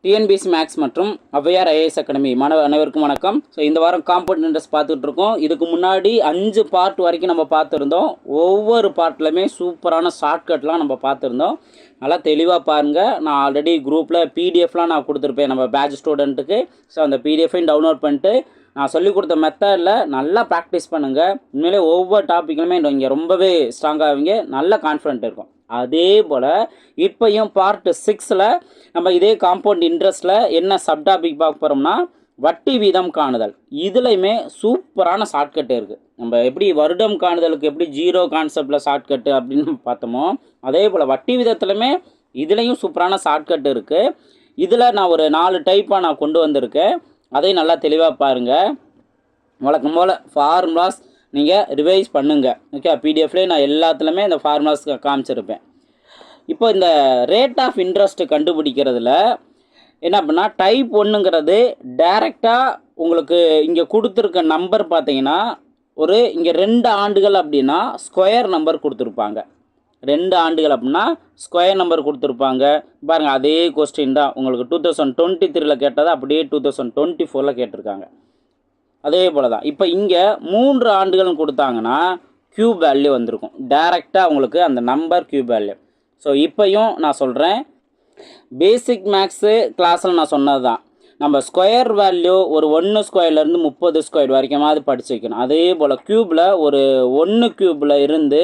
TNPSC maths மற்றும் Avvaiyar IAS academy மாணவர் அனைவருக்கும் வணக்கம். ஸோ இந்த வாரம் காம்பவுண்ட் இன்ட்ரெஸ்ட் பார்த்துட்டு இருக்கோம். இதுக்கு முன்னாடி 5 பார்ட் வரைக்கும் நம்ம பார்த்துருந்தோம். ஒவ்வொரு பார்ட்லையுமே சூப்பரான ஷார்ட்கட்லாம் நம்ம பார்த்துருந்தோம். நல்லா தெளிவாக பாருங்கள். நான் ஆல்ரெடி குரூப்பில் பிடிஎஃப்லாம் நான் கொடுத்துருப்பேன் நம்ம பேட்ச் ஸ்டூடெண்ட்டுக்கு. ஸோ அந்த பிடிஎஃபையும் டவுன்லோட் பண்ணிட்டு நான் சொல்லிக் கொடுத்த மெத்தடில் நல்லா ப்ராக்டிஸ் பண்ணுங்கள். உண்மையிலே ஒவ்வொரு டாப்பிக்லையுமே இங்கே ரொம்பவே ஸ்ட்ராங்காகுவீங்க, நல்ல கான்ஃபிடென்ட் இருக்கும். அதே போல் இப்போயும் பார்ட் 6ல் நம்ம இதே காம்பவுண்ட் இன்ட்ரெஸ்ட்டில் என்ன சப்டாபிக் பார்க்க போகிறோம்னா வட்டி வீதம் காணுதல். இதுலையுமே சூப்பரான ஷார்ட்கட் இருக்குது. நம்ம எப்படி வருடம் காணுதலுக்கு எப்படி ஜீரோ கான்செப்டில் ஷார்ட்கட்டு அப்படின்னு பார்த்தோமோ அதே போல் வட்டி வீதத்துலையுமே இதுலேயும் சூப்பரான ஷார்ட்கட் இருக்குது. இதில் நான் ஒரு 4 டைப்பாக நான் கொண்டு வந்திருக்கேன். அதையும் நல்லா தெளிவாக பாருங்கள். வழக்கம் போல் ஃபார்முலாஸ் நீங்கள் ரிவைஸ் பண்ணுங்கள். ஓகே, பிடிஎஃப்லேயே நான் எல்லாத்துலேயுமே இந்த ஃபார்முலாஸ் காமிச்சிருப்பேன். இப்போ இந்த ரேட் ஆஃப் இன்ட்ரெஸ்ட் கண்டுபிடிக்கிறதுல என்ன பண்ணால் டைப் 1ங்கிறது டைரெக்டாக உங்களுக்கு இங்கே கொடுத்துருக்க நம்பர் பார்த்தீங்கன்னா ஒரு இங்கே 2 ஆண்டுகள் அப்படின்னா ஸ்கொயர் நம்பர் கொடுத்துருப்பாங்க. 2 ஆண்டுகள் அப்படின்னா ஸ்கொயர் நம்பர் கொடுத்துருப்பாங்க. பாருங்கள், அதே கொஸ்டின் தான் உங்களுக்கு 2023 கேட்டதை அப்படியே 2024 கேட்டிருக்காங்க. அதே போல் தான் இப்போ இங்கே 3 ஆண்டுகள்னு கொடுத்தாங்கன்னா க்யூப் வேல்யூ வந்திருக்கும். டைரெக்டாக உங்களுக்கு அந்த நம்பர் க்யூப் வேல்யூ. ஸோ இப்போயும் நான் சொல்கிறேன், பேசிக் மேக்ஸு கிளாஸில் நான் சொன்னது தான். நம்ம ஸ்கொயர் வேல்யூ ஒரு 1 ஸ்கொயர்லேருந்து 30 ஸ்கொயர் வரைக்குமாவது படித்து வைக்கணும். அதே போல் க்யூப்பில் ஒரு 1 க்யூப்பில் இருந்து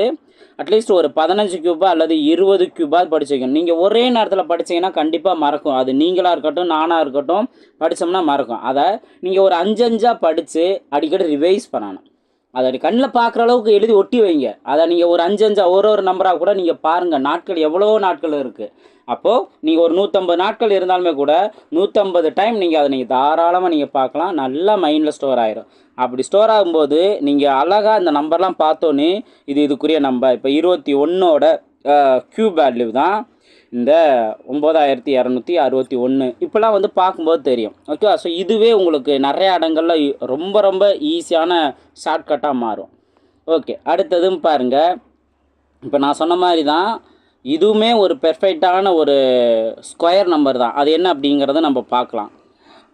அட்லீஸ்ட் ஒரு 15 க்யூபா அல்லது 20 க்யூபாவது படித்து வைக்கணும். நீங்கள் ஒரே நேரத்தில் படித்தீங்கன்னா கண்டிப்பாக மறக்கும். அது நீங்களாக இருக்கட்டும் நானாக இருக்கட்டும் படித்தோம்னா மறக்கும். அதை நீங்கள் ஒரு 5 படித்து அடிக்கடி ரிவைஸ் பண்ணணும். அதை கண்ணில் பார்க்குற அளவுக்கு எழுதி ஒட்டி வைங்க. அதை நீங்கள் ஒரு 5 ஒரு நம்பராக கூட நீங்கள் பாருங்கள். நாட்கள் எவ்வளோ நாட்கள் இருக்குது. அப்போது நீங்கள் ஒரு 150 நாட்கள் இருந்தாலுமே கூட 150 டைம் நீங்கள் அதை நீங்கள் தாராளமாக நீங்கள் பார்க்கலாம். நல்லா மைண்டில் ஸ்டோர் ஆகிரும். அப்படி ஸ்டோர் ஆகும்போது நீங்கள் அழகாக இந்த நம்பர்லாம் பார்த்தோன்னே இதுக்குரிய நம்பர். இப்போ 21ஓட க்யூப் வேல்யூ தான் இந்த 9261. இப்போலாம் வந்து பார்க்கும்போது தெரியும். ஓகே, ஸோ இதுவே உங்களுக்கு நிறைய இடங்களில் ரொம்ப ரொம்ப ஈஸியான ஷார்ட்கட்டாக மாறும். ஓகே, அடுத்ததும் பாருங்கள். இப்போ நான் சொன்ன மாதிரி தான் இதுவுமே ஒரு பெர்ஃபெக்டான ஒரு ஸ்கொயர் நம்பர் தான். அது என்ன அப்படிங்கிறத நம்ம பார்க்கலாம்.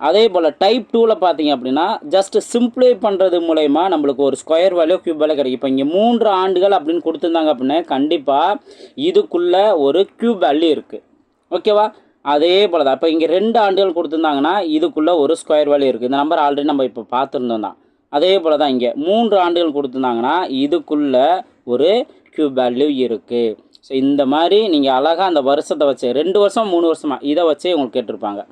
அதே போல் டைப் 2ல் பார்த்தீங்க அப்படின்னா ஜஸ்ட் சிம்பிளை பண்ணுறது மூலயமா நம்மளுக்கு ஒரு ஸ்கொயர் வேல்யூ க்யூப் வேல்யூ கிடைக்கும். இப்போ இங்கே 3 ஆண்டுகள் அப்படின்னு கொடுத்துருந்தாங்க அப்படின்னா கண்டிப்பாக இதுக்குள்ளே ஒரு க்யூப் வேல்யூ இருக்குது. ஓகேவா? அதே போல் தான் இப்போ இங்கே 2 ஆண்டுகள் கொடுத்துருந்தாங்கன்னா இதுக்குள்ளே ஒரு ஸ்கொயர் வேல்யூ இருக்குது. இந்த நம்பர் ஆல்ரெடி நம்ம இப்போ பார்த்துருந்தோம் தான். அதே போல் தான் இங்கே 3 ஆண்டுகள் கொடுத்துருந்தாங்கன்னா இதுக்குள்ளே ஒரு க்யூப் வேல்யூ இருக்குது. ஸோ இந்த மாதிரி நீங்கள் அழகாக அந்த வருஷத்தை வச்சு 2 வருஷம் 3 வருஷமாக இதை வச்சே உங்களுக்கு கேட்டிருப்பாங்க.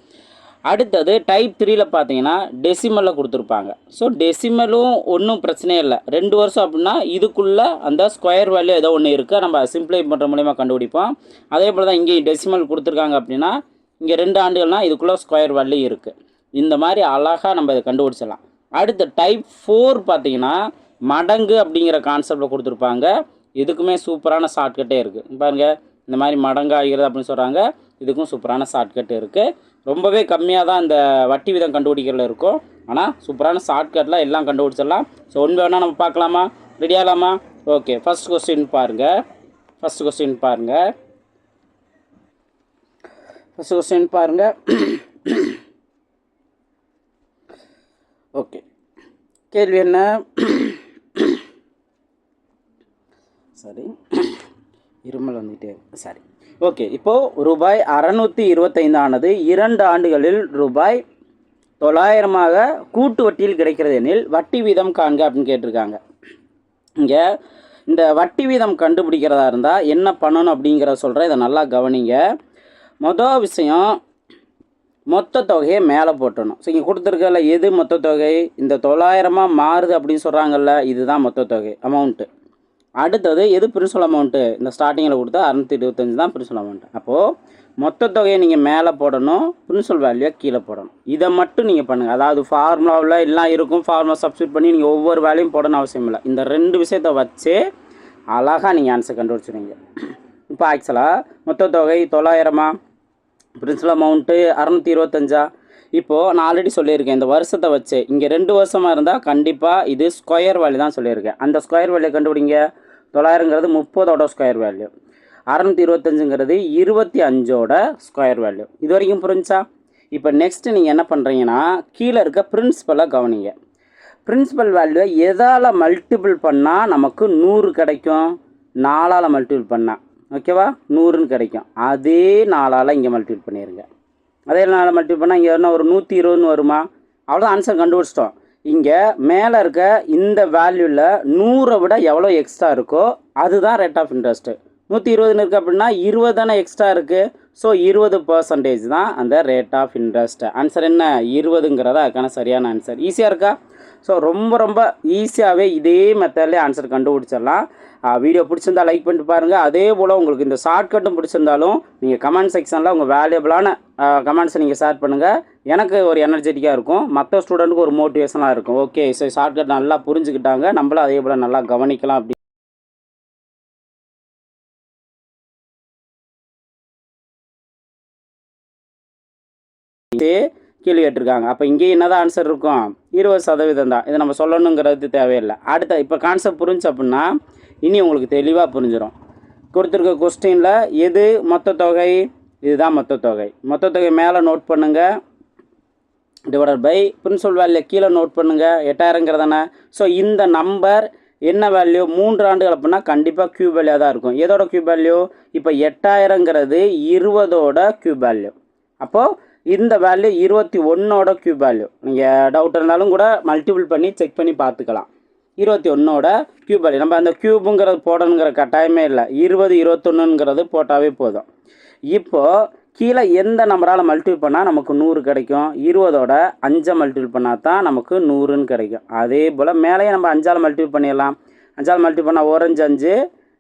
அடுத்தது டைப் 3ல் பார்த்தீங்கன்னா டெசிமலில் கொடுத்துருப்பாங்க. ஸோ டெசிமலும் ஒன்றும் பிரச்சனையே இல்லை. 2 வருஷம் அப்படின்னா இதுக்குள்ளே அந்த ஸ்கொயர் வேல்யூ ஏதோ ஒன்று இருக்குது. நம்ம சிம்பிளை பண்ணுற மூலிமா கண்டுபிடிப்போம். அதே போல் தான் இங்கே டெசிமல் கொடுத்துருக்காங்க அப்படின்னா இங்கே 2 ஆண்டுகள்னால் இதுக்குள்ளே ஸ்கொயர் வேல்யூ இருக்குது. இந்த மாதிரி அழகாக நம்ம இதை கண்டுபிடிச்சிடலாம். அடுத்து டைப் 4 பார்த்தீங்கன்னா மடங்கு அப்படிங்கிற கான்செப்டில் கொடுத்துருப்பாங்க. இதுக்குமே சூப்பரான ஷார்ட்கட்டே இருக்குது. பாருங்கள், இந்த மாதிரி மடங்கு ஆகிறது அப்படின்னு சொல்கிறாங்க. இதுக்கும் சூப்பரான ஷார்ட்கட் இருக்குது. ரொம்பவே கம்மியாக தான் இந்த வட்டி வீதம் கண்டுபிடிக்கிறதுல இருக்கும். ஆனால் சூப்பரான ஷார்ட்கட்டில் எல்லாம் கண்டுபிடிச்சிடலாம். ஸோ ஒன்று வேணால் நம்ம பார்க்கலாமா? ரெடி ஆகலாமா? ஓகே, ஃபஸ்ட் கொஸ்டின் பாருங்கள். ஓகே, கேள்வி என்ன? சரி, இருமல் வந்துகிட்டே சரி. ஓகே, இப்போது ரூபாய் 625 ஆனது 2 ஆண்டுகளில் ரூபாய் 900 கூட்டு வட்டியில் கிடைக்கிறது எனில் வட்டி வீதம் காண்க அப்படின்னு கேட்டிருக்காங்க. இங்கே இந்த வட்டி வீதம் கண்டுபிடிக்கிறதா இருந்தால் என்ன பண்ணணும் அப்படிங்கிறத சொல்கிறேன். இதை நல்லா கவனிங்க. மொதல் விஷயம், மொத்த தொகையை மேலே போட்டணும். ஸோ இங்கே கொடுத்துருக்கல எது மொத்த தொகை? இந்த 900 மாறுது அப்படின்னு சொல்கிறாங்கல்ல, இதுதான் மொத்த தொகை அமௌண்ட்டு. அடுத்தது எது பிரின்சிபல் அமௌண்ட்டு? இந்த ஸ்டார்டிங்கில் கொடுத்தா 625 தான் பிரின்சிபல் அமௌண்ட்டு. அப்போது மொத்த தொகையை நீங்கள் மேலே போடணும், பிரின்சிபல் வேல்யூவை கீழே போடணும். இதை மட்டும் நீங்கள் பண்ணுங்கள். அதாவது ஃபார்முலாவில் எல்லாம் இருக்கும், ஃபார்முலா சப்ஸ்டியூட் பண்ணி நீங்கள் ஒவ்வொரு வேல்யூயும் போடணும் அவசியம் இல்லை. இந்த 2 விஷயத்தை வச்சு அழகாக நீங்கள் ஆன்சர் கண்டுபிடிச்சிடுவீங்க. இப்போ ஆக்சுவலாக மொத்த தொகை 900, பிரின்சிபல் அமௌண்ட்டு 625. இப்போது நான் ஆல்ரெடி சொல்லியிருக்கேன், இந்த வருஷத்தை வச்சு இங்கே 2 வருஷமாக இருந்தால் கண்டிப்பாக இது ஸ்கொயர் வேல்யூ தான் சொல்லியிருக்கேன். அந்த ஸ்கொயர் வேல்யூ கண்டுபிடிங்க. 900ங்கிறது 30ஓட ஸ்கொயர் வேல்யூ, 625ங்கிறது 25ஓட ஸ்கொயர் வேல்யூ. இது வரைக்கும் புரிஞ்சா? இப்போ நெக்ஸ்ட்டு நீங்கள் என்ன பண்ணுறீங்கன்னா கீழே இருக்க பிரின்சிபலை கவனிங்க. பிரின்சிபல் வேல்யூவை எதால் மல்டிபிள் பண்ணால் நமக்கு 100 கிடைக்கும்? 4ஆல் மல்டிபிள் பண்ணால், ஓகேவா, 100ன்னு கிடைக்கும். அதே 4ஆல் இங்கே மல்டிபிள் பண்ணிடுங்க. அதே 4 மல்டிபிள் பண்ணால் இங்கே என்ன ஒரு 120ன்னு வருமா? அவ்வளோதான், ஆன்சர் கண்டுபிடிச்சிட்டோம். இங்கே மேலே இருக்க இந்த வேல்யூவில் 100 விட எவ்வளோ எக்ஸ்ட்ரா இருக்கோ அதுதான் ரேட் ஆஃப் இன்ட்ரெஸ்ட்டு. 120ன்னு இருக்குது அப்படின்னா 20 தானே எக்ஸ்ட்ரா இருக்குது. ஸோ 20% தான் அந்த ரேட் ஆஃப் இன்ட்ரெஸ்ட். ஆன்சர் என்ன? 20ங்கிறதா அதுக்கான சரியான ஆன்சர். ஈஸியாக இருக்கா? ஸோ ரொம்ப ஈஸியாகவே இதே மெத்தட்லேயே ஆன்சர் கண்டுபிடிச்சிடலாம். வீடியோ பிடிச்சிருந்தா லைக் பண்ணிட்டு பாருங்கள். அதே போல் உங்களுக்கு இந்த ஷார்ட்கட்டும் பிடிச்சிருந்தாலும் நீங்கள் கமெண்ட் செக்ஷனில் உங்கள் வேல்யூபிளான கமெண்ட்ஸை நீங்கள் ஷேர் பண்ணுங்கள். எனக்கு ஒரு எனர்ஜெட்டிக்காக இருக்கும், மற்ற ஸ்டூடெண்ட்டுக்கு ஒரு மோட்டிவேஷனாக இருக்கும். ஓகே, ஸோ ஷார்ட்கட் நல்லா புரிஞ்சுக்கிட்டாங்க, நம்மளும் அதே போல் நல்லா கவனிக்கலாம் அப்படி கேள்வி கேட்டிருக்காங்க. அப்போ இங்கேயும் என்னதான் ஆன்சர் இருக்கும்? 20% தான். இதை நம்ம சொல்லணுங்கிறது தேவையில்லை. அடுத்த இப்போ கான்செப்ட் புரிஞ்சு அப்படின்னா இனி உங்களுக்கு தெளிவாக புரிஞ்சிடும். கொடுத்துருக்க கொஸ்டினில் எது மொத்த தொகை? இதுதான் மொத்த தொகை. மொத்த தொகை மேலே நோட் பண்ணுங்கள், டிவைடட் பை பிரின்சிபல் வேல்யூ கீழே நோட் பண்ணுங்கள், 8000ங்கிறதானே. ஸோ இந்த நம்பர் என்ன வேல்யூ? 3 ஆண்டுகள் அப்படின்னா கண்டிப்பாக கியூப் வேல்யூ தான் இருக்கும். எதோட கியூப் வேல்யூ? இப்போ 8000ங்கிறது 20ஓட கியூப் வேல்யூ. அப்போது இந்த வேல்யூ 21ஓட கியூப் வேல்யூ. நீங்கள் டவுட் இருந்தாலும் கூட மல்டிபிள் பண்ணி செக் பண்ணி பார்த்துக்கலாம். 21ஓட கியூப் வேல்யூ. நம்ம அந்த கியூபுங்கிறது போடணுங்கிற கட்டாயமே இல்லை, 20 21ங்கிறது போட்டாவே போதும். இப்போது கீழே எந்த நம்பரால் மல்டிபிள் பண்ணால் நமக்கு 100 கிடைக்கும்? 20ஓட 5 மல்டிபிள் பண்ணால் தான் நமக்கு 100ன்னு கிடைக்கும். அதே போல் மேலேயே நம்ம 5ஆல் மல்டிபிள் பண்ணிடலாம். 5ஆல் மல்டிபிள் பண்ணால் 1 5 5,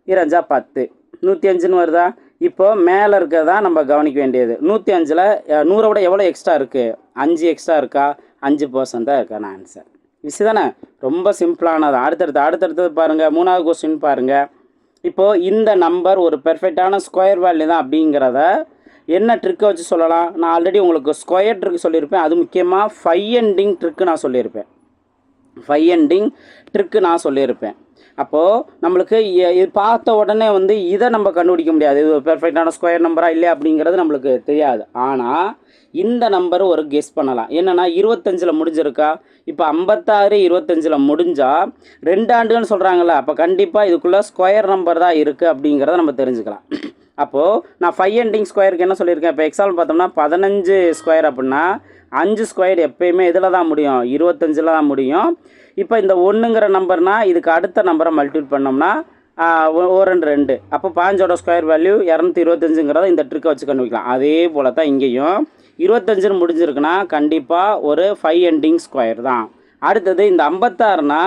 2 5 10, 105ன்னு வருதா? இப்போது மேலே இருக்கிறதா நம்ம கவனிக்க வேண்டியது. 105ல் 100 விட எவ்வளோ எக்ஸ்ட்ரா இருக்குது? 5 எக்ஸ்ட்ரா இருக்கா? 5% தான் இருக்கான ஆன்சர். ஈஸி தானே, ரொம்ப சிம்பிளானது. அடுத்தடுத்தது பாருங்கள். 3வது கொஸ்டின் பாருங்கள். இப்போது இந்த நம்பர் ஒரு பெர்ஃபெக்டான ஸ்கொயர் வேல்யூ தான் அப்படிங்கிறத என்ன ட்ரிக்கை வச்சு சொல்லலாம்? நான் ஆல்ரெடி உங்களுக்கு ஸ்கொயர் ட்ரிக் சொல்லியிருப்பேன். அது முக்கியமாக 5 எண்டிங் ட்ரிக்கு நான் சொல்லியிருப்பேன். 5 எண்டிங் ட்ரிக்கு நான் சொல்லியிருப்பேன். அப்போது நம்மளுக்கு இது பார்த்த உடனே வந்து இதை நம்ம கண்டுபிடிக்க முடியாது, இது ஒரு பெர்ஃபெக்டான ஸ்கொயர் நம்பராக இல்லையா அப்படிங்கிறது நம்மளுக்கு தெரியாது. ஆனால் இந்த நம்பர் ஒரு கெஸ் பண்ணலாம். என்னென்னா 25ல் முடிஞ்சிருக்கா? இப்போ 56 25ல் முடிஞ்சால் 2 ஆண்டுகள்னு சொல்கிறாங்களே, அப்போ கண்டிப்பாக இதுக்குள்ளே ஸ்கொயர் நம்பர் தான் இருக்குது அப்படிங்கிறத நம்ம தெரிஞ்சுக்கலாம். அப்போது நான் 5 எண்டிங் ஸ்கொயருக்கு என்ன சொல்லியிருக்கேன்? இப்போ எக்ஸாம்பிள் பார்த்தோம்னா 15 ஸ்கொயர் அப்படின்னா 5 ஸ்கொயர் எப்பயுமே இதில் தான் முடியும், 25ல் தான் முடியும். இப்போ இந்த 1ங்கிற நம்பர்னால் இதுக்கு அடுத்த நம்பரை மல்டிபிள் பண்ணோம்னா 2, அப்போ 5ஓட ஸ்கொயர் வேல்யூ 225ங்கிறத இந்த ட்ரிக்கை வச்சு கண்டுபிடிக்கலாம். அதே போல் தான் இங்கேயும் 25ன்னு முடிஞ்சிருக்குன்னா கண்டிப்பாக ஒரு 5 எண்டிங் ஸ்கொயர் தான். அடுத்தது இந்த 56னா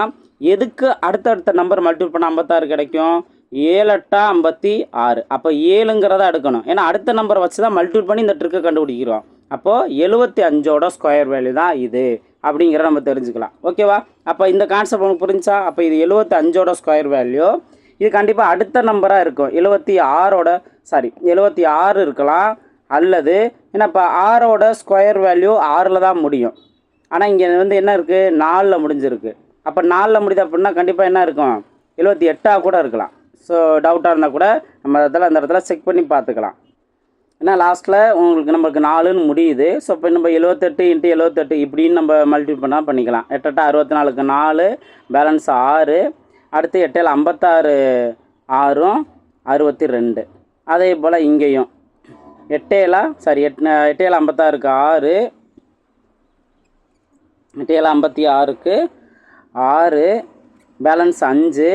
எதுக்கு அடுத்தடுத்த நம்பர் மல்டிபிள் பண்ணால் 56 கிடைக்கும்? 7 8 56. அப்போ 7ங்கிறத எடுக்கணும், ஏன்னா அடுத்த நம்பரை வச்சு தான் மல்டிபிள் பண்ணி இந்த ட்ரிக்கை கண்டுபிடிக்கிறோம். அப்போது 75ஓட ஸ்கொயர் வேல்யூ தான் இது அப்படிங்கிறத நம்ம தெரிஞ்சுக்கலாம். ஓகேவா? அப்போ இந்த கான்செப்ட் உங்களுக்கு புரிஞ்சா? அப்போ இது 75ஓட ஸ்கொயர் வேல்யூ. இது கண்டிப்பாக அடுத்த நம்பராக இருக்கும். 76 இருக்கலாம், அல்லது ஏன்னா இப்போ 6ஓட ஸ்கொயர் வேல்யூ 6ல் தான் முடியும். ஆனால் இங்கே வந்து என்ன இருக்குது? 4ல் முடிஞ்சிருக்கு. அப்போ 4ல் முடியுது அப்படின்னா கண்டிப்பாக என்ன இருக்கும்? 78 கூட இருக்கலாம். ஸோ டவுட்டாக இருந்தால் கூட நம்ம அந்த இடத்துல செக் பண்ணி பார்த்துக்கலாம். ஏன்னா லாஸ்ட்டில் உங்களுக்கு நம்மளுக்கு 4ன்னு முடியுது. ஸோ இப்போ நம்ம 78 × 78 இப்படின்னு நம்ம மல்டிபிள் பண்ணால் பண்ணிக்கலாம். 8 8 64க்கு 4, பேலன்ஸ் 6. அடுத்து 8 7 56, 6 62. அதே போல் இங்கேயும் 8 7 56க்கு 6, 8 7 56க்கு 6, பேலன்ஸ் 5,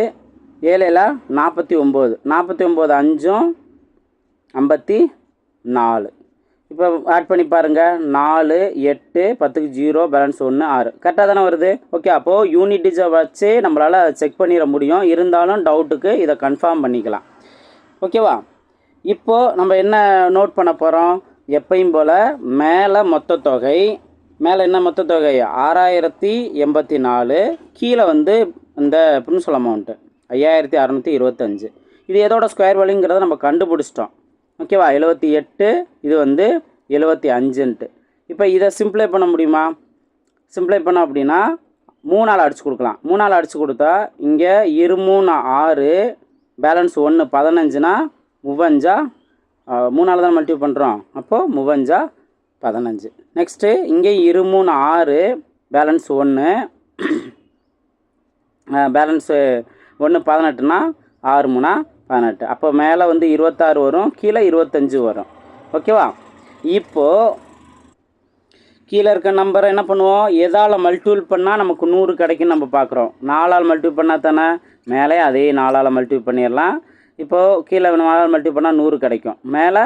7 7 49, 49 5 54. இப்போ ஆட் பண்ணி பாருங்கள். 4 8 10க்கு 0, பேலன்ஸ் 1 6. கரெக்டாக தானே வருது? ஓகே, அப்போது யூனிட் டிஜிட்டை வச்சு நம்மளால் செக் பண்ணிட முடியும். இருந்தாலும் டவுட்டுக்கு இதை கன்ஃபார்ம் பண்ணிக்கலாம். ஓகேவா? இப்போது நம்ம என்ன நோட் பண்ண போகிறோம்? எப்பயும் போல் மேலே மொத்த தொகை, மேலே என்ன மொத்த தொகை? 6084. கீழே வந்து இந்த பிரின்சிபல் அமௌண்ட்டு 5625. இது எதோட ஸ்கொயர் வேல்யூங்கிறத நம்ம கண்டுபிடிச்சிட்டோம். ஓகேவா? 78, இது வந்து 75ன்ட்டு. இப்போ இதை சிம்பிளை பண்ண முடியுமா? சிம்பிளை பண்ணோம் அப்படின்னா 3ஆல் அடித்து கொடுக்கலாம். 3ஆல் அடித்து கொடுத்தா இங்கே 2 3 6, பேலன்ஸ் 1 15னா 35, 3ஆல் தான் மல்டிபிள் பண்ணுறோம். அப்போது 35 15. நெக்ஸ்ட்டு இங்கே 2 3 6, பேலன்ஸ் 1, பேலன்ஸு 1 18னா 6 3 18. அப்போ மேலே வந்து 26 வரும், கீழே 25 வரும். ஓகேவா? இப்போது கீழே இருக்க நம்பரை என்ன பண்ணுவோம், எதால் மல்டிபிள் பண்ணால் நமக்கு 100 கிடைக்குன்னு நம்ம பார்க்குறோம். 4ஆல் மல்டிபிள் பண்ணால் தானே, மேலே அதே 4ஆல் மல்டிபிள் பண்ணிடலாம். இப்போது கீழே 4ஆல் மல்டிபிள் பண்ணால் 100 கிடைக்கும். மேலே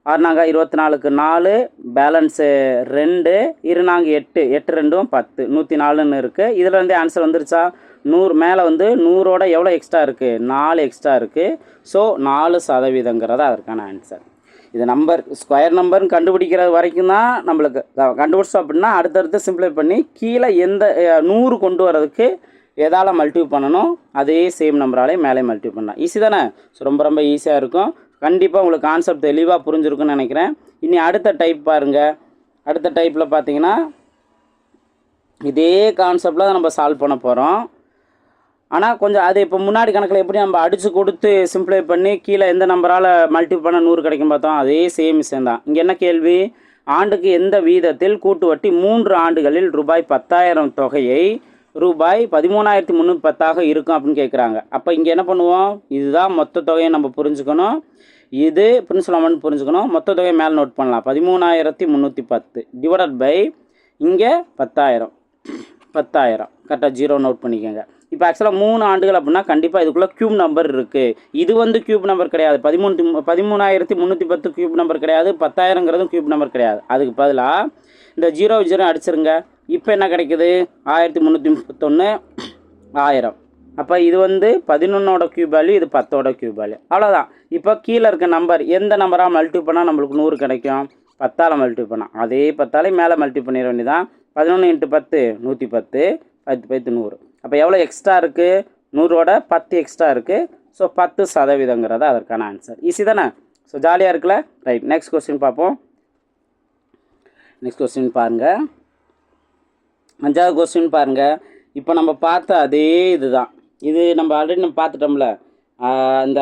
6 நாங்கள் 24க்கு 4, பேலன்ஸு 2, 2 நாங்கள் 8, 8 2 10, 104ன்னு இருக்குது. இதில் வந்து ஆன்சர் வந்துருச்சா? 100 மேலே வந்து 100ஓட எவ்வளோ எக்ஸ்ட்ரா இருக்குது? 4 எக்ஸ்ட்ரா இருக்குது. ஸோ 4% அதற்கான ஆன்சர். இது நம்பர் ஸ்கொயர் நம்பர்னு கண்டுபிடிக்கிறது வரைக்கும் தான் நம்மளுக்கு கண்டுபிடிச்சோம். அப்படின்னா அடுத்தடுத்து சிம்பிளை பண்ணி கீழே எந்த 100 கொண்டு வரதுக்கு எதால் மல்டிபிள் பண்ணணும், அதே சேம் நம்பராலே மேலே மல்டிபிள் பண்ணலாம். ஈஸி தானே? ஸோ ரொம்ப ரொம்ப ஈஸியாக இருக்கும். கண்டிப்பாக உங்களுக்கு கான்செப்ட் தெளிவாக புரிஞ்சிருக்குன்னு நினைக்கிறேன். இனி அடுத்த டைப் பாருங்கள். அடுத்த டைப்பில் பார்த்தீங்கன்னா இதே கான்செப்டில் தான் நம்ம சால்வ் பண்ண போகிறோம். ஆனால் கொஞ்சம் அது இப்போ முன்னாடி கணக்கில் எப்படி நம்ம அடித்து கொடுத்து சிம்பிளை பண்ணி கீழே எந்த நம்பரால் மல்டிபிள் பண்ண 100 கிடைக்கும் பார்த்தோம், அதே சேம் விஷயம் தான். இங்கே என்ன கேள்வி? ஆண்டுக்கு எந்த வீதத்தில் கூட்டு வட்டி 3 ஆண்டுகளில் ரூபாய் 10,000 தொகையை ரூபாய் 13,310 இருக்கும் அப்படின்னு கேட்குறாங்க. அப்போ இங்கே என்ன பண்ணுவோம், இதுதான் மொத்த தொகையை நம்ம புரிஞ்சுக்கணும். இது பிரின்சிபல் அமௌண்ட் புரிஞ்சுக்கணும். மொத்த தொகையை மேலே நோட் பண்ணலாம். 13,310 டிவைடட் பை இங்கே 10,000 கரெக்டாக 0 நோட் பண்ணிக்கோங்க. இப்போ ஆக்சுவலாக 3 ஆண்டுகள் அப்படின்னா கண்டிப்பாக இதுக்குள்ளே க்யூப் நம்பர் இருக்குது. இது வந்து க்யூப் நம்பர் கிடையாது. 13,310 க்யூப் நம்பர் கிடையாது. 10,000ங்கிறதும் க்யூப் நம்பர் கிடையாது. அதுக்கு பதிலாக இந்த 0 அடிச்சிருங்க. இப்போ என்ன கிடைக்குது? 1331 1000. அப்போ இது வந்து 11ஓட க்யூப் வேல்யூ, இது 10ஓட க்யூப் வேல்யூ. அவ்வளோதான். இப்போ கீழே இருக்க நம்பர் எந்த நம்பராக மல்டிபிள் பண்ணால் நம்மளுக்கு 100 கிடைக்கும்? 10ஆல் மல்டிபிள் பண்ணால் அதே 10ஆலே மேலே மல்டிபிள் பண்ணிட வேண்டியதான். 11 × 10 110, 10 10 100. அப்போ எவ்வளோ எக்ஸ்ட்ரா இருக்குது? 100ஓட 10 எக்ஸ்ட்ரா இருக்குது. ஸோ 10% அதற்கான ஆன்சர். ஈஸி தானே? ஸோ ஜாலியாக இருக்குல்ல? ரைட், நெக்ஸ்ட் கொஸ்டின் பார்ப்போம். நெக்ஸ்ட் கொஸ்டின் பாருங்கள். 5வது கொஸ்டின் பாருங்கள். இப்போ நம்ம பார்த்த அதே இதுதான். இது நம்ம ஆல்ரெடி நம்ம பார்த்துட்டோம்ல. இந்த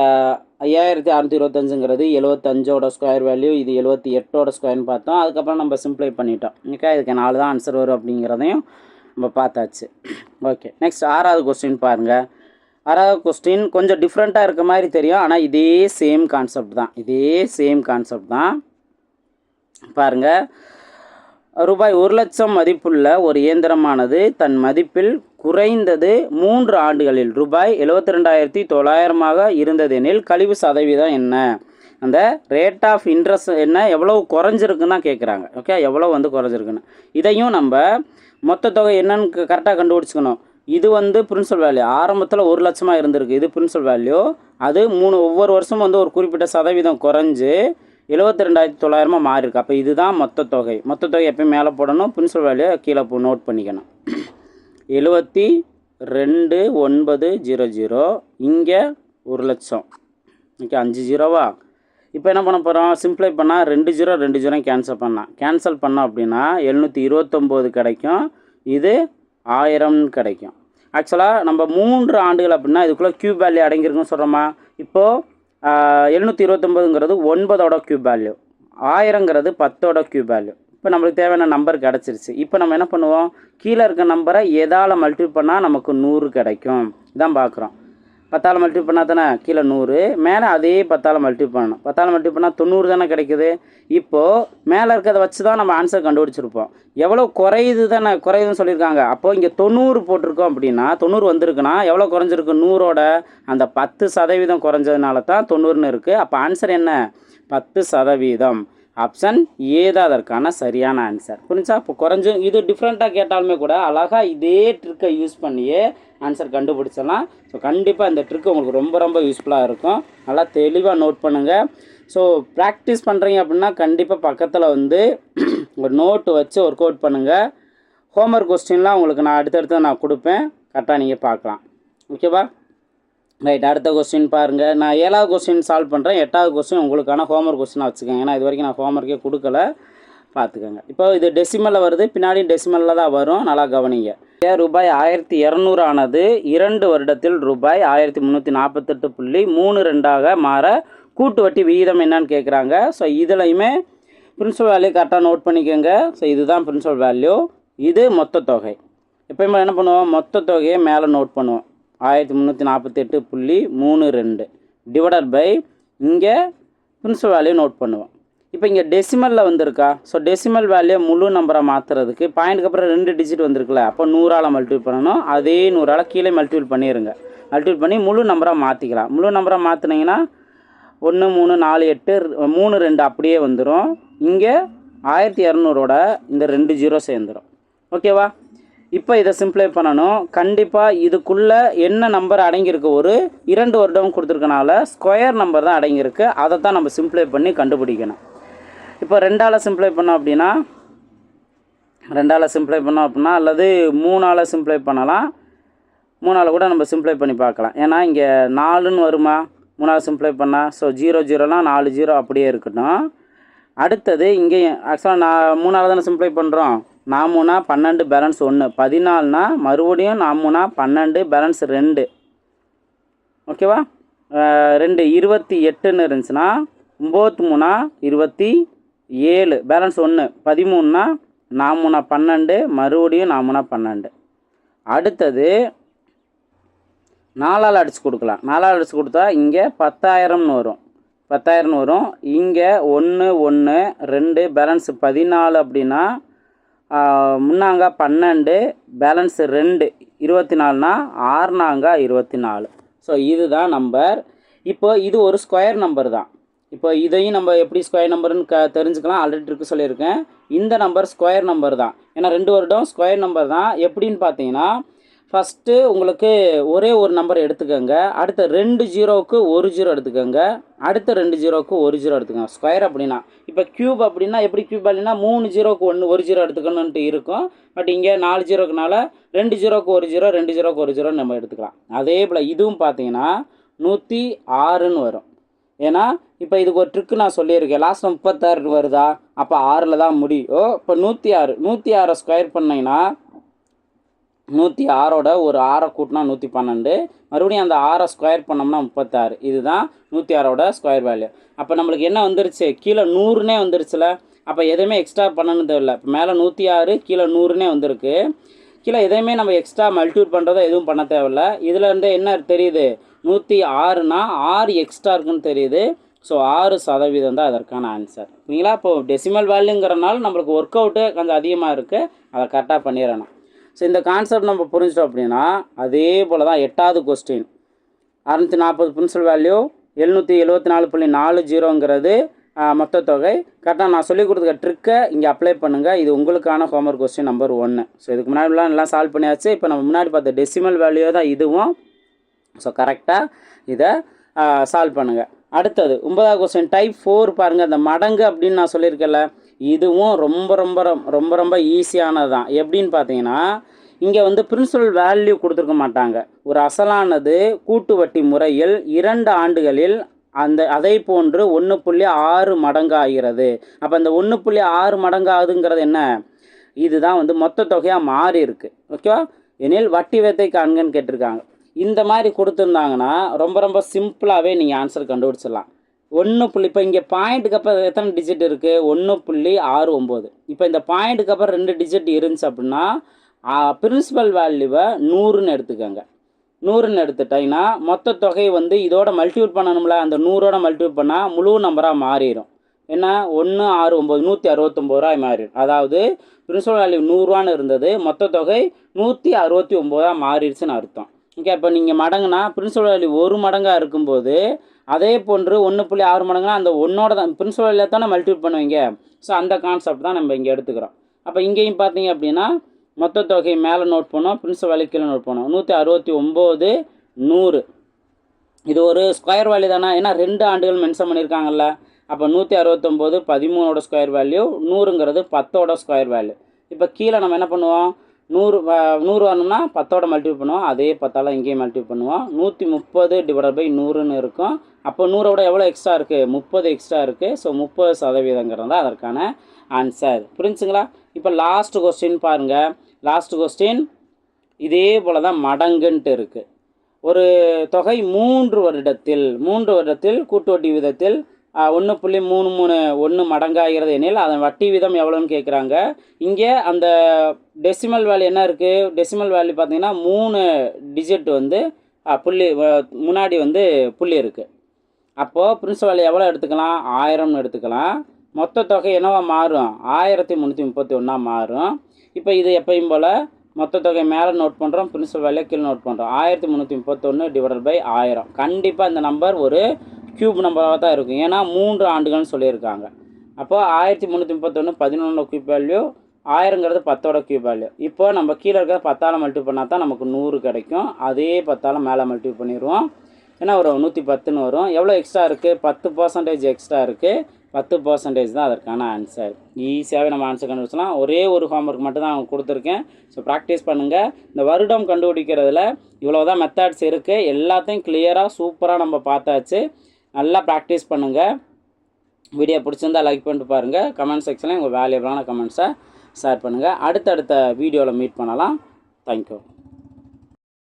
5625ங்கிறது 75ஓட ஸ்கொயர் வேல்யூ, இது 78ஓட ஸ்கொயர்னு பார்த்தோம். அதுக்கப்புறம் நம்ம சிம்பிளை பண்ணிட்டோம். ஓகே, இதுக்கு 4 தான் ஆன்சர் வரும் அப்படிங்கிறதையும் நம்ம பார்த்தாச்சு. ஓகே, நெக்ஸ்ட் 6வது கொஸ்டின் பாருங்கள். 6வது கொஸ்டின் கொஞ்சம் டிஃப்ரெண்ட்டாக இருக்க மாதிரி தெரியும். ஆனால் இதே சேம் கான்செப்ட் தான். பாருங்கள், ரூபாய் 1,00,000 மதிப்புள்ள ஒரு இயந்திரமானது தன் மதிப்பில் குறைந்தது 3 ஆண்டுகளில் ரூபாய் 72,900 இருந்ததெனில் கழிவு சதவீதம் என்ன? அந்த ரேட் ஆஃப் இன்ட்ரெஸ்ட் என்ன, எவ்வளோ குறைஞ்சிருக்குன்னு தான் கேட்குறாங்க. ஓகே, எவ்வளோ வந்து குறைஞ்சிருக்குன்னு. இதையும் நம்ம மொத்த தொகை என்னன்னு கரெக்டாக கண்டுபிடிச்சிக்கணும். இது வந்து பிரின்சிபல் வேல்யூ. ஆரம்பத்தில் 1,00,000 இருந்திருக்கு. இது பிரின்சிபல் வேல்யூ. அது ஒவ்வொரு வருஷமும் வந்து ஒரு குறிப்பிட்ட சதவீதம் குறைஞ்சு 72,900 மாறி இருக்கு. அப்போ இதுதான் மொத்த தொகை. மொத்த தொகை எப்பயும் மேலே போடணும், பிரின்சிபல் வேல்யூ கீழே நோட் பண்ணிக்கணும். 72,900. இங்கே 1,00,000. ஓகே, 5 0வா? இப்போ என்ன பண்ண போகிறோம்? சிம்பிளை பண்ணால் 2 0 கேன்சல் பண்ணோம் அப்படின்னா 729 கிடைக்கும். இது 1000 கிடைக்கும். ஆக்சுவலாக நம்ம 3 ஆண்டுகள் அப்படின்னா இதுக்குள்ளே க்யூப் வேல்யூ அடங்கியிருக்குன்னு சொல்கிறோமா? இப்போது 729ங்கிறது 9ஓட க்யூப் வேல்யூ, 1000ங்கிறது 10ஓட க்யூப் வேல்யூ. இப்போ நம்மளுக்கு தேவையான நம்பர் கிடச்சிருச்சு. இப்போ நம்ம என்ன பண்ணுவோம்? கீழே இருக்க நம்பரை எதால் மல்டிபிள் பண்ணால் நமக்கு 100 கிடைக்கும் இதான் பார்க்குறோம். 10ஆல் மல்டிபிள் பண்ணால் தானே கீழே 100, மேலே அதே 10ஆல் மல்டிபிள் பண்ணணும். 10ஆல் மல்டிபிள் பண்ணால் 90 தானே கிடைக்குது. இப்போது மேலே இருக்கிறத வச்சு தான் நம்ம ஆன்சர் கண்டுபிடிச்சிருப்போம். எவ்வளோ குறையுதுன்னு சொல்லியிருக்காங்க. அப்போது இங்கே 90 போட்டிருக்கோம் அப்படின்னா 90 வந்திருக்குன்னா எவ்வளோ குறைஞ்சிருக்கு? 100ஓட அந்த 10% குறைஞ்சதுனால தான் 90ன்னு இருக்குது. அப்போ ஆன்சர் என்ன? 10%. ஆப்ஷன் ஏ தான் அதற்கான சரியான ஆன்சர். புரிஞ்சா? இப்போ குறைஞ்சு இது டிஃப்ரெண்ட்டாக கேட்டாலுமே கூட அழகாக இதே ட்ரிக்கை யூஸ் பண்ணியே ஆன்சர் கண்டுபிடிச்சலாம். ஸோ கண்டிப்பாக இந்த ட்ரிக் உங்களுக்கு ரொம்ப ரொம்ப யூஸ்ஃபுல்லாக இருக்கும். நல்லா தெளிவாக நோட் பண்ணுங்கள். ஸோ ப்ராக்டிஸ் பண்ணுறீங்க அப்படின்னா கண்டிப்பாக பக்கத்தில் வந்து ஒரு நோட்டு வச்சு ஒர்க் அவுட் பண்ணுங்கள். ஹோம்ஒர்க் கொஸ்டின்லாம் உங்களுக்கு நான் அடுத்தடுத்து நான் கொடுப்பேன். கரெக்டாக நீங்கள் பார்க்கலாம். ஓகேவா? ரைட், அடுத்த கொஸ்டின் பாருங்கள். நான் 7வது கொஸ்டின் சால்வ் பண்ணுறேன். 8வது கொஸ்டின் உங்களுக்கான ஹோம்ஒர்க் கொஸ்டினாக வச்சுக்கோங்க. ஏன்னா இது வரைக்கும் நான் ஹோம்ஒர்க்கே கொடுக்கல, பார்த்துக்கோங்க. இப்போ இது டெசிமலில் வருது, பின்னாடி டெசிமலில் தான் வரும். நல்லா கவனிங்க. ரூபாய் 1200 ஆனது 2 வருடத்தில் ரூபாய் 1348.32 மாற கூட்டு வட்டி விகிதம் என்னன்னு கேட்குறாங்க. ஸோ இதுலையுமே பிரின்சிபல் வேல்யூ கரெக்டாக நோட் பண்ணிக்கோங்க. ஸோ இதுதான் பிரின்சிபல் வேல்யூ, இது மொத்த தொகை. எப்போயுமே என்ன பண்ணுவோம், மொத்த தொகையை மேலே நோட் பண்ணுவோம். 1348.32 டிவைடட் பை இங்கே பிரின்சிபல் வேல்யூ நோட் பண்ணுவோம். இப்போ இங்கே டெசிமலில் வந்திருக்கா, ஸோ டெசிமல் வேல்யூ முழு நம்பரை மாற்றுறதுக்கு பாயிண்ட்டுக்கு அப்புறம் 2 டிஜிட் வந்திருக்குல்ல, அப்போ 100ஆல் மல்டிபிள் பண்ணணும். அதே 100ஆல் கீழே மல்டிபிள் பண்ணிடுங்க. மல்டிபிள் பண்ணி முழு நம்பராக மாற்றிக்கலாம். முழு நம்பராக மாற்றினீங்கன்னா 1 3 4 8 3 2 அப்படியே வந்துடும். இங்கே 1200ஓட இந்த 2 ஜீரோ சேர்ந்துடும். ஓகேவா? இப்போ இதை சிம்ப்ளை பண்ணணும். கண்டிப்பாக இதுக்குள்ளே என்ன நம்பர் அடங்கியிருக்கு, ஒரு 2 வருடம் கொடுத்துருக்கனால ஸ்கொயர் நம்பர் தான் அடங்கியிருக்கு. அதை தான் நம்ம சிம்ப்ளை பண்ணி கண்டுபிடிக்கணும். இப்போ 2ஆல் சிம்ப்ளை பண்ணோம் அப்படின்னா 2ஆல் சிம்ப்ளை பண்ணோம் அப்படின்னா அல்லது 3ஆல் சிம்ப்ளை பண்ணலாம். 3ஆல் கூட நம்ம சிம்ப்ளை பண்ணி பார்க்கலாம். ஏன்னா இங்கே 4ன்னு வருமா 3ஆல் சிம்ப்ளை பண்ணால், ஸோ 0 0லாம் 4 0 அப்படியே இருக்கட்டும். அடுத்தது இங்கே ஆக்சுவலாக நான் 3ஆல் தானே சிம்ப்ளை பண்ணுறோம். 4 3 12 பேலன்ஸ் 1 14னா மறுபடியும் 4 3 12 பேலன்ஸ் 2. ஓகேவா? 2 28ன்னு இருந்துச்சுன்னா 9 3 27 பேலன்ஸ் 1 13னா 4 3 12 மறுபடியும் 4 3 12. அடுத்தது 4ஆல் அடித்து கொடுக்கலாம். 4ஆல் அடித்து கொடுத்தா இங்கே 10,000ன்னு வரும். 10,000 வரும். இங்கே 1 1 2 பேலன்ஸ் 14 அப்படின்னா முன்னாங்க 12 பேலன்ஸ் 2 24னா 6 நாங்க 24. ஸோ இதுதான் நம்பர். இப்போ இது ஒரு ஸ்கொயர் நம்பர் தான். இப்போ இதையும் நம்ம எப்படி ஸ்கொயர் நம்பர்னு தெரிஞ்சுக்கலாம். ஆல்ரெடி இருக்கு சொல்லியிருக்கேன். இந்த நம்பர் ஸ்கொயர் நம்பர் தான். ஏன்னா 2 வருடம் ஸ்கொயர் நம்பர் தான். எப்படின்னு பார்த்தீங்கன்னா ஃபஸ்ட்டு உங்களுக்கு ஒரே ஒரு நம்பர் எடுத்துக்கோங்க. அடுத்த 2 ஜீரோவுக்கு 1 ஜீரோ எடுத்துக்கோங்க. அடுத்த 2 ஜீரோவுக்கு 1 ஜீரோ எடுத்துக்கோங்க. ஸ்கொயர் அப்படின்னா இப்போ க்யூப் அப்படின்னா எப்படி க்யூப் அப்படின்னா 3 ஜீரோவுக்கு 1 ஜீரோ எடுத்துக்கணுன்ட்டு இருக்கும். பட் இங்கே 4 ஜீரோக்குனால 2 ஜீரோவுக்கு 1 ஜீரோ 2 ஜீரோவுக்கு 1 ஜீரோன்னு நம்ம எடுத்துக்கலாம். அதே போல் இதுவும் பார்த்தீங்கன்னா 106ன்னு வரும். ஏன்னா இப்போ இதுக்கு ஒரு ட்ரிக்கு நான் சொல்லியிருக்கேன். லாஸ்ட் 36 வருதா, அப்போ 6ல் தான் முடியும். இப்போ 106 ஸ்கொயர் பண்ணிங்கன்னா 106ஓட ஒரு 6 கூட்டினா 112, மறுபடியும் அந்த 6 ஸ்கொயர் பண்ணோம்னா 36. இதுதான் 106ஓட ஸ்கொயர் வேல்யூ. அப்போ நம்மளுக்கு என்ன வந்துருச்சு, கீழே 100னே வந்துருச்சுல. அப்போ எதுவுமே எக்ஸ்ட்ரா பண்ணணும் தேவையில்லை. இப்போ மேலே 106 கீழே 100னே வந்திருக்கு. கீழே எதையுமே நம்ம எக்ஸ்ட்ரா மல்டிபிள் பண்ணுறதோ எதுவும் பண்ண தேவையில்லை. இதில் இருந்து என்ன தெரியுது, 106னா 6 எக்ஸ்ட்ரா இருக்குன்னு தெரியுது. ஸோ 6% தான் அதற்கான ஆன்சர். சரிங்களா? இப்போது டெசிமல் வேல்யூங்கிறனால நம்மளுக்கு ஒர்க் அவுட்டு கொஞ்சம் அதிகமாக இருக்குது. அதை கரெக்டாக பண்ணிடணும். ஸோ இந்த கான்செப்ட் நம்ம புரிஞ்சிட்டோம் அப்படின்னா அதே போல் தான் 8வது கொஸ்டின் 640 பிரின்சிபல் வேல்யூ 774.40ங்கிறது மொத்த தொகை. கரெக்டாக நான் சொல்லிக் கொடுத்துக்க ட்ரிக்கை இங்கே அப்ளை பண்ணுங்கள். இது உங்களுக்கான ஹோம்ஒர்க் கொஸ்டின் நம்பர் 1. ஸோ இதுக்கு முன்னாடிலாம் எல்லாம் சால்வ் பண்ணியாச்சு. இப்போ நம்ம முன்னாடி பார்த்த டெசிமல் வேல்யூ தான் இதுவும். ஸோ கரெக்டாக இதை சால்வ் பண்ணுங்கள். அடுத்தது 9வது கொஸ்டின் டைப் 4 பாருங்கள். அந்த மடங்கு அப்படின்னு நான் சொல்லியிருக்கேன்ல, இதுவும் ரொம்ப ரொம்ப ரொம்ப ரொம்ப ஈஸியானது தான். எப்படின்னு பார்த்தீங்கன்னா இங்கே வந்து பிரின்சிபல் வேல்யூ கொடுத்துருக்க மாட்டாங்க. ஒரு அசலானது கூட்டு வட்டி முறையில் 2 ஆண்டுகளில் அதை போன்று 1.6 மடங்கு ஆகிறது. அப்போ அந்த 1.6 மடங்கு ஆகுதுங்கிறது என்ன, இதுதான் வந்து மொத்த தொகையாக மாறி இருக்கு. ஓகேவா? எனில் வட்டி வீதத்தை காண்கன்னு கேட்டிருக்காங்க. இந்த மாதிரி கொடுத்துருந்தாங்கன்னா ரொம்ப ரொம்ப சிம்பிளாகவே நீங்கள் ஆன்சர் கண்டுபிடிச்சிடலாம். இப்போ இங்கே பாயிண்ட்டுக்கு அப்புறம் எத்தனை டிஜிட் இருக்குது, 1.69. இப்போ இந்த பாயிண்ட்டுக்கு அப்புறம் 2 டிஜிட் இருந்துச்சு அப்படின்னா பிரின்சிபல் வேல்யூவை 100ன்னு எடுத்துக்கோங்க. 100ன்னு எடுத்துட்டிங்கன்னா மொத்த தொகை வந்து இதோட மல்டிபிள் பண்ணணும்ல, அந்த 100ஓட மல்டிபிள் பண்ணால் முழு நம்பராக மாறிடும். என்ன 169 169 மாறிடும். அதாவது பிரின்சிபல் வேல்யூ 100 இருந்தது, மொத்த தொகை 169 மாறிடுச்சுன்னு அர்த்தம். ஓகே? இப்போ நீங்கள் மடங்குனா பிரின்சிபல் வேல்யூ 1 மடங்காக இருக்கும்போது அதே போன்று 1.6 மடங்குனா அந்த 1ஓட தான் பிரின்சிபல் வேல்யூ தானே மல்டிபிள் பண்ணுவீங்க. ஸோ அந்த கான்செப்ட் தான் நம்ம இங்கே எடுத்துக்கிறோம். அப்போ இங்கேயும் பார்த்தீங்க அப்படின்னா மொத்த தொகை மேலே நோட் பண்ணோம், பிரின்சிபல் வேல்யூ கீழே நோட் பண்ணோம். 169 100 இது ஒரு ஸ்கொயர் வேல்யூ தானே. ஏன்னா 2 ஆண்டுகள் மென்ஷன் பண்ணியிருக்காங்கல்ல. அப்போ 169 13ஓட ஸ்கொயர் வேல்யூ, 100ங்கிறது 10ஓட ஸ்கொயர் வேல்யூ. இப்போ கீழே நம்ம என்ன பண்ணுவோம், 100 வரணும்னா 10ஓட மல்டிபிள் பண்ணுவோம். அதே 10ஆல் இங்கேயும் மல்டிபிள் பண்ணுவோம். 130 டிவைடட் பை 100ன்னு இருக்கும். அப்போ 100ஓட எவ்வளோ எக்ஸ்ட்ரா இருக்குது, 30 எக்ஸ்ட்ரா இருக்குது. ஸோ 30% தான் அதற்கான ஆன்சர். புரிஞ்சுங்களா? இப்போ லாஸ்ட் கொஸ்டின் பாருங்கள். லாஸ்ட் கொஸ்டின் இதே போல் தான் மடங்குன்ட்டு இருக்குது. ஒரு தொகை 3 வருடத்தில் கூட்டு வட்டி விதத்தில் 1.33 மடங்காகிறது எனில் அதன் வட்டி வீதம் எவ்வளோன்னு கேட்குறாங்க. இங்கே அந்த டெசிமல் வேல்யூ என்ன இருக்குது, டெசிமல் வேல்யூ பார்த்தீங்கன்னா 3 டிஜிட் வந்து புள்ளி முன்னாடி வந்து புள்ளி இருக்குது. அப்போது பிரின்சிபல் வேல்யூ எவ்வளோ எடுத்துக்கலாம், 1000ன்னு எடுத்துக்கலாம். மொத்த தொகை என்னவா மாறும், 1331 மாறும். இப்போ இது எப்பயும் போல் மொத்த தொகை மேலே நோட் பண்ணுறோம், பிரின்சிபல் வேல்யூ கீழே நோட் பண்ணுறோம். 1331 டிவைடட் பை 1000. கண்டிப்பாக இந்த நம்பர் ஒரு க்யூப் நம்பராக தான் இருக்கும், ஏன்னா 3 ஆண்டுகள்னு சொல்லியிருக்காங்க. அப்போ 1331 11 க்யூப் வேல்யூ, 1000ங்கிறது 10ஓட க்யூப் வேல்யூ. இப்போ நம்ம கீழே இருக்கிற 10ஆல் மல்டிப்ளை பண்ணால் தான் நமக்கு 100 கிடைக்கும். அதே 10ஆல் மேலே மல்டிப்ளை பண்ணிடுவோம், ஏன்னா ஒரு 110ன்னு வரும். எவ்வளோ எக்ஸ்ட்ரா இருக்குது, 10% எக்ஸ்ட்ரா இருக்குது. 10% தான் அதற்கான ஆன்சர். ஈஸியாகவே நம்ம ஆன்சர் கண்டுபிடிச்சலாம். ஒரே ஒரு ஹோம்ஒர்க் மட்டும் தான் அவங்க கொடுத்துருக்கேன். ஸோ ப்ராக்டிஸ் பண்ணுங்கள். இந்த வருடம் கண்டுபிடிக்கிறதுல இவ்வளோ தான் மெத்தட்ஸ் இருக்குது. எல்லாத்தையும் கிளியராக சூப்பராக நம்ம பார்த்தாச்சு. நல்லா ப்ராக்டிஸ் பண்ணுங்கள். வீடியோ பிடிச்சிருந்தால் லைக் பண்ணிட்டு பாருங்கள். கமெண்ட் செக்ஷனில் உங்கள் வேல்யூபிளான கமெண்ட்ஸை ஷேர் பண்ணுங்கள். அடுத்தடுத்த வீடியோவில் மீட் பண்ணலாம். தேங்க்யூ.